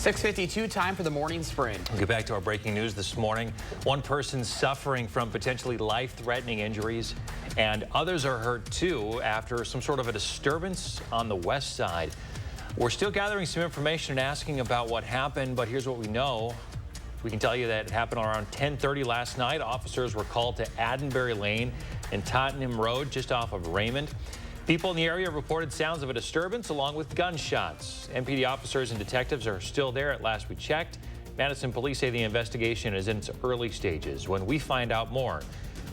6:52, time for the morning sprint. We'll get back to our breaking news this morning. One person suffering from potentially life-threatening injuries, and others are hurt too after some sort of a disturbance on the west side. We're still gathering some information and asking about what happened, but here's what we know. We can tell you that it happened around 10:30 last night. Officers were called to Addenbury Lane and Tottenham Road, just off of Raymond. People in the area reported sounds of a disturbance along with gunshots. MPD officers and detectives are still there at last we checked. Madison police say the investigation is in its early stages. When we find out more,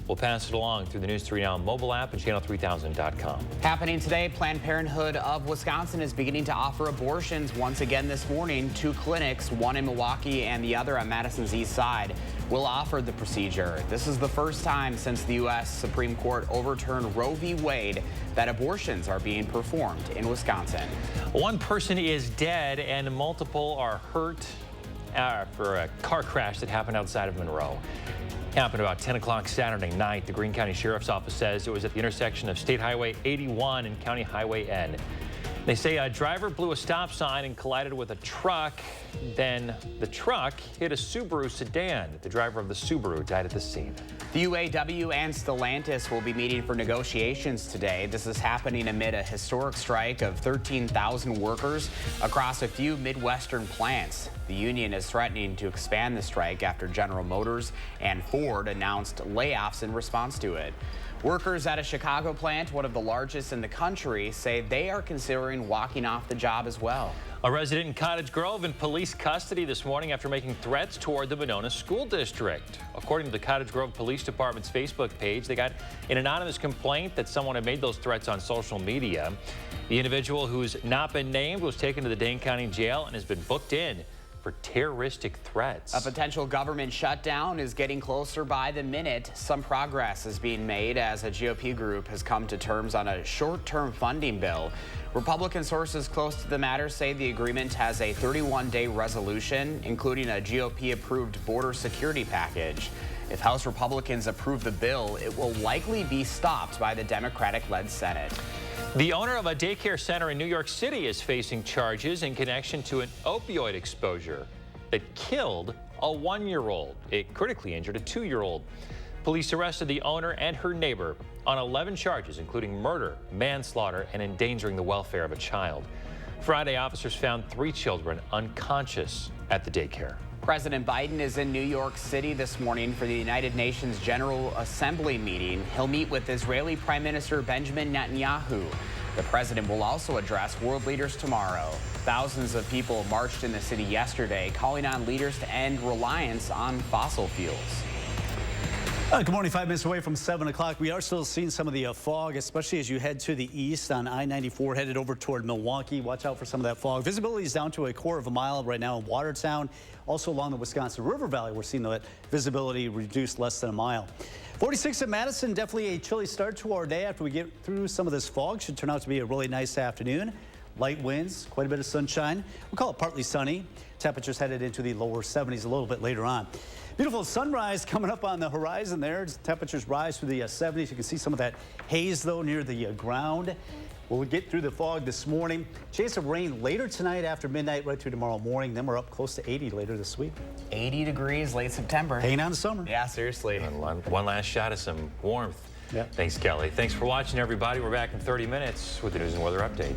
we'll pass it along through the News 3 Now mobile app and channel3000.com. Happening today, Planned Parenthood of Wisconsin is beginning to offer abortions once again this morning. 2 clinics, one in Milwaukee and the other on Madison's east side, will offer the procedure. This is the first time since the U.S. Supreme Court overturned Roe v. Wade that abortions are being performed in Wisconsin. One person is dead and multiple are hurt for a car crash that happened outside of Monroe. Happened about 10 o'clock Saturday night. The Greene County Sheriff's Office says it was at the intersection of State Highway 81 and County Highway N. They say a driver blew a stop sign and collided with a truck. Then the truck hit a Subaru sedan. The driver of the Subaru died at the scene. The UAW and Stellantis will be meeting for negotiations today. This is happening amid a historic strike of 13,000 workers across a few Midwestern plants. The union is threatening to expand the strike after General Motors and Ford announced layoffs in response to it. Workers at a Chicago plant, one of the largest in the country, say they are considering walking off the job as well. A resident in Cottage Grove in police custody this morning after making threats toward the Monona School District. According to the Cottage Grove Police Department's Facebook page, they got an anonymous complaint that someone had made those threats on social media. The individual, who's not been named, was taken to the Dane County Jail and has been booked in for terroristic threats. A potential government shutdown is getting closer by the minute. Some progress is being made as a GOP group has come to terms on a short-term funding bill. Republican sources close to the matter say the agreement has a 31-day resolution, including a GOP-approved border security package. If House Republicans approve the bill, it will likely be stopped by the Democratic-led Senate. The owner of a daycare center in New York City is facing charges in connection to an opioid exposure that killed a 1-year-old. It critically injured a 2-year-old. Police arrested the owner and her neighbor on 11 charges, including murder, manslaughter, and endangering the welfare of a child. Friday, officers found 3 children unconscious at the daycare. President Biden is in New York City this morning for the United Nations General Assembly meeting. He'll meet with Israeli Prime Minister Benjamin Netanyahu. The president will also address world leaders tomorrow. Thousands of people marched in the city yesterday, calling on leaders to end reliance on fossil fuels. Good morning. 5 minutes away from 7 o'clock. We are still seeing some of the fog, especially as you head to the east on I-94 headed over toward Milwaukee. Watch out for some of that fog. Visibility is down to a quarter of a mile right now in Watertown. Also along the Wisconsin River Valley, we're seeing that visibility reduced less than a mile. 46 at Madison, definitely a chilly start to our day after we get through some of this fog. Should turn out to be a really nice afternoon. Light winds, quite a bit of sunshine. We'll call it partly sunny. Temperatures headed into the lower 70s a little bit later on. Beautiful sunrise coming up on the horizon there. Temperatures rise through the 70s. You can see some of that haze, though, near the ground. We'll get through the fog this morning. Chance of rain later tonight after midnight right through tomorrow morning. Then we're up close to 80 later this week. 80 degrees late September. Hanging on to summer. Yeah, seriously. One last shot of some warmth. Yep. Thanks, Kelly. Thanks for watching, everybody. We're back in 30 minutes with the news and weather update.